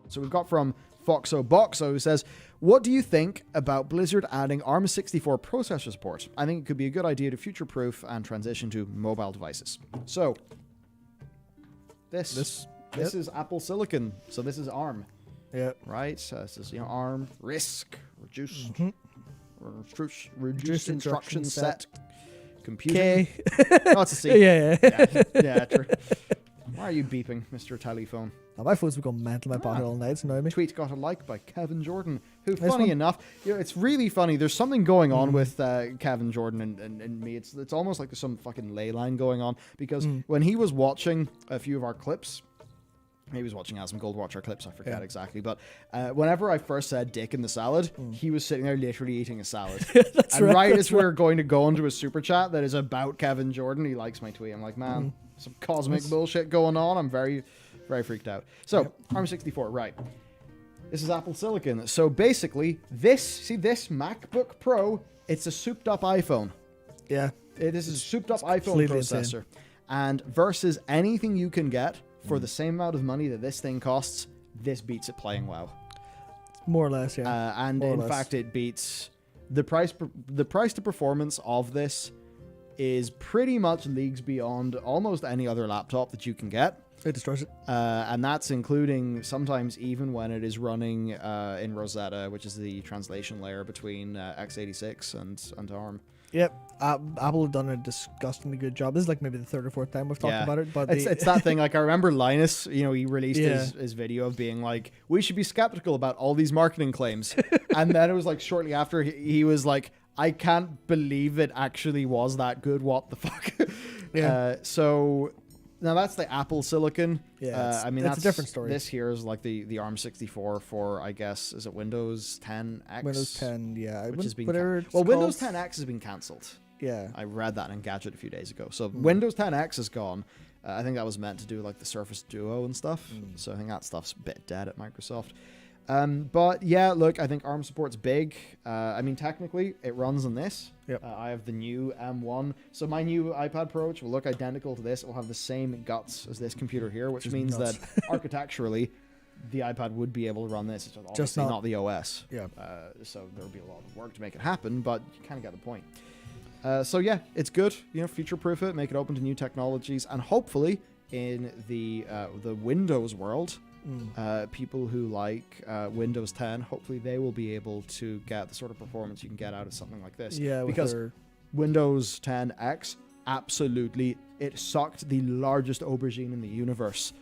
So we've got from Foxo Boxo, who says, what do you think about Blizzard adding ARM64 processor support? I think it could be a good idea to future-proof and transition to mobile devices. So, this is Apple Silicon, so this is ARM. Yeah. Right? So this is, ARM, reduced instruction set, computing. Okay. Oh, it's a C. Yeah. True. Why are you beeping, Mr. Telephone? Oh, my phone's been going mental in my pocket all night. It's annoying me. Tweet got a like by Kevin Jordan, who, funny enough, it's really funny. There's something going on with Kevin Jordan and me. It's almost like there's some fucking ley line going on, because when he was watching a few of our clips, maybe he was watching Asm Gold watch our clips, I forget exactly, but whenever I first said dick in the salad, he was sitting there literally eating a salad. As we're going to go into a super chat that is about Kevin Jordan, he likes my tweet. I'm like, man, some cosmic bullshit going on. I'm very, very freaked out. So, ARM64, right. This is Apple Silicon. So basically, this MacBook Pro, it's a souped up iPhone. Yeah. It is a souped up iPhone processor. Insane. And versus anything you can get for the same amount of money that this thing costs, this beats it playing WoW. More or less, yeah. And in fact, it beats the price to performance of this is pretty much leagues beyond almost any other laptop that you can get. It destroys it. And that's including sometimes even when it is running in Rosetta, which is the translation layer between x86 and ARM. Yep. Apple have done a disgustingly good job. This is like maybe the third or fourth time we've talked about it. But it's that thing. Like, I remember Linus, he released his video of being like, we should be skeptical about all these marketing claims. And then it was like shortly after he was like, I can't believe it actually was that good. What the fuck? So now that's the Apple Silicon. Yeah, that's a different story. This here is like the ARM64 for, I guess, is it Windows 10X? Windows 10, yeah. Which has been Windows 10X has been cancelled. Yeah. I read that in Gadget a few days ago. So Windows 10X is gone. I think that was meant to do like the Surface Duo and stuff. So I think that stuff's a bit dead at Microsoft. But yeah, look, I think ARM support's big. Technically, it runs on this. Yep. I have the new M1. So my new iPad Pro, which will look identical to this, will have the same guts as this computer here, which means that architecturally, the iPad would be able to run this. It's obviously not the OS. Yeah. So there'll be a lot of work to make it happen, but you kind of get the point. So yeah, it's good. Future-proof it, make it open to new technologies, and hopefully in the Windows world, people who like Windows 10, hopefully they will be able to get the sort of performance you can get out of something like this. Yeah, because Windows 10X, absolutely, it sucked the largest aubergine in the universe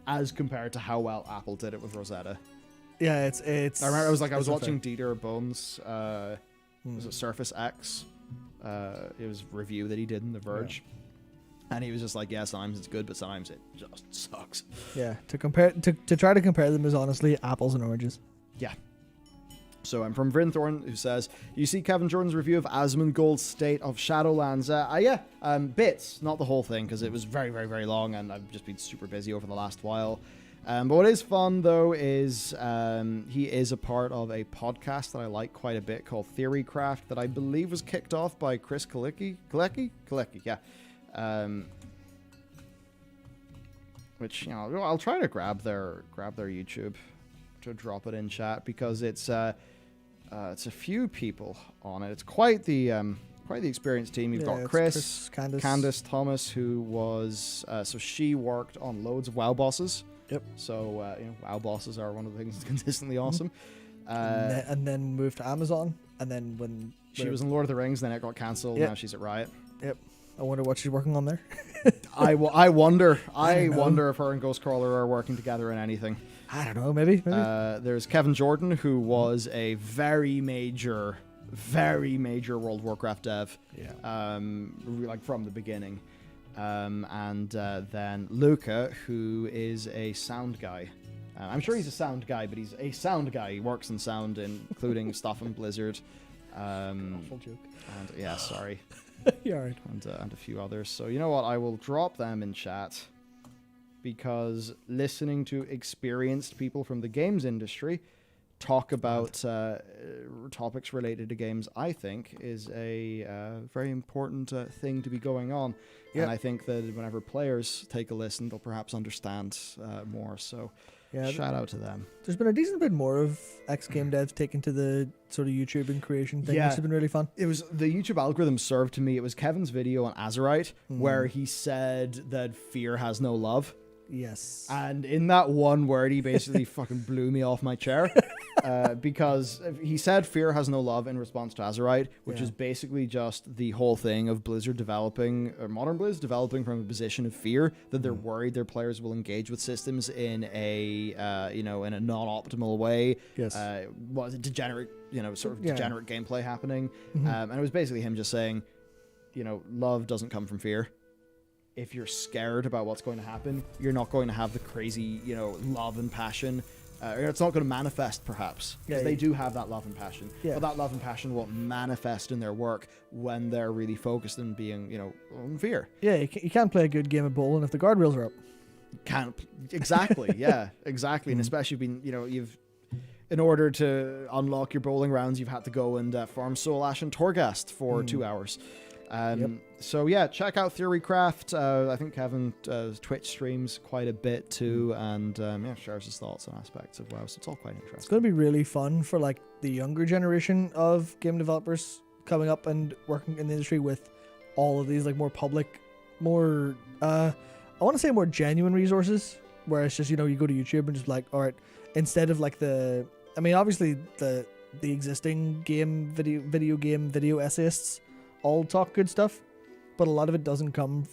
as compared to how well Apple did it with Rosetta. Yeah, it's. I remember I was watching Dieter Bohn's was it Surface X? It was a review that he did in The Verge. Yeah. And he was just like, yeah, sometimes it's good, but sometimes it just sucks. Yeah, to try to compare them is honestly apples and oranges. Yeah. So I'm from Vrinthorn, who says, you see Kevin Jordan's review of Asmongold's State of Shadowlands. Bits, not the whole thing, because it was very, very, very long, and I've just been super busy over the last while. But what is fun, though, is he is a part of a podcast that I like quite a bit called Theorycraft that I believe was kicked off by Chris Kalicki, yeah. Which, I'll try to grab their YouTube to drop it in chat, because it's a few people on it. It's quite the experienced team. You've got Chris, Candace Thomas, who was so she worked on loads of WoW bosses. Yep. So WoW bosses are one of the things that's consistently awesome. And then moved to Amazon, and then when she was in Lord of the Rings, then it got cancelled. Now she's at Riot. Yep. I wonder what she's working on there. I wonder if her and Ghostcrawler are working together in anything. I don't know, maybe. There's Kevin Jordan, who was a very major World of Warcraft dev. Yeah. Like from the beginning. And then Luca, who is a sound guy. I'm sure he's a sound guy, but he's a sound guy. He works in sound, including stuff in Blizzard. Awful joke. And yeah, sorry. You're all right. And a few others. So you know what? I will drop them in chat, because listening to experienced people from the games industry talk about topics related to games, I think, is a very important thing to be going on. Yep. And I think that whenever players take a listen, they'll perhaps understand more. So Yeah, shout out to them. There's been a decent bit more of ex-game devs taken to the sort of YouTube and creation thing, Yeah. which has been really fun. It was the YouTube algorithm served to me. It was Kevin's video on Azerite where he said that fear has no love. Yes. And in that one word, he basically fucking blew me off my chair because he said fear has no love in response to Azerite, which is basically just the whole thing of Blizzard developing, or modern Blizz developing from a position of fear that they're worried their players will engage with systems in a, in a non-optimal way. Yes. Was it degenerate, sort of degenerate gameplay happening. And it was basically him just saying, love doesn't come from fear. If you're scared about what's going to happen, you're not going to have the crazy, love and passion. It's not going to manifest, perhaps, because they do have that love and passion. Yeah. But that love and passion won't manifest in their work when they're really focused on being, on fear. Yeah, you can't play a good game of bowling if the guardrails are up. Can't exactly, yeah, exactly, and especially being, in order to unlock your bowling rounds, you've had to go and farm Soul Ash and Torghast for 2 hours. So yeah, check out Theorycraft. I think Kevin Twitch streams quite a bit too, and shares his thoughts on aspects of WoW. So it's all quite interesting. It's going to be really fun for like the younger generation of game developers coming up and working in the industry with all of these like more public, more I want to say more genuine resources, where it's just you go to YouTube and just like, all right, instead of like obviously the existing video essayists all talk good stuff, but a lot of it doesn't come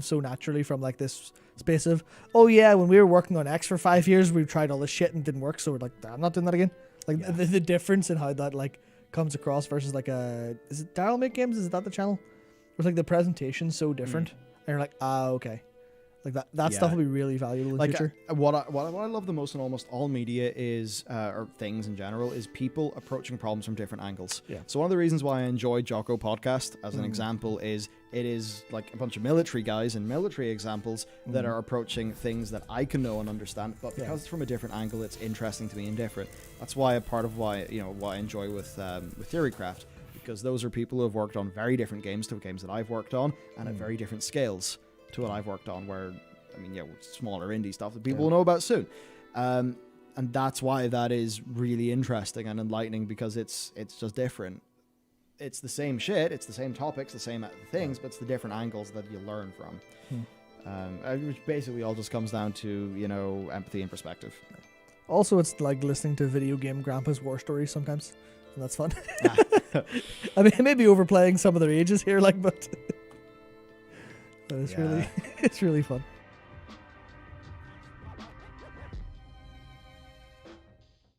so naturally from like this space of, oh yeah, when we were working on X for 5 years, we tried all this shit and it didn't work, so we're like, I'm not doing that again. Like the difference in how that like comes across versus like is it Daryl Make Games? Is that the channel? Where like the presentation's so different, and you're like, okay. Like that stuff will be really valuable in the future. What I love the most in almost all media is, or things in general, is people approaching problems from different angles. Yeah. So one of the reasons why I enjoy Jocko Podcast, as an example, is it is like a bunch of military guys and military examples that are approaching things that I can know and understand, but because it's from a different angle, it's interesting to me and different. That's why a part of why I enjoy with Theorycraft, because those are people who have worked on very different games to games that I've worked on, and at very different scales to what I've worked on, where, smaller indie stuff that people will know about soon. And that's why that is really interesting and enlightening, because it's just different. It's the same shit, it's the same topics, the same things, but it's the different angles that you learn from. Which basically all just comes down to, empathy and perspective. Also, it's like listening to video game grandpa's war stories sometimes, and that's fun. I mean, maybe overplaying some of their ages here, but... But it's really fun.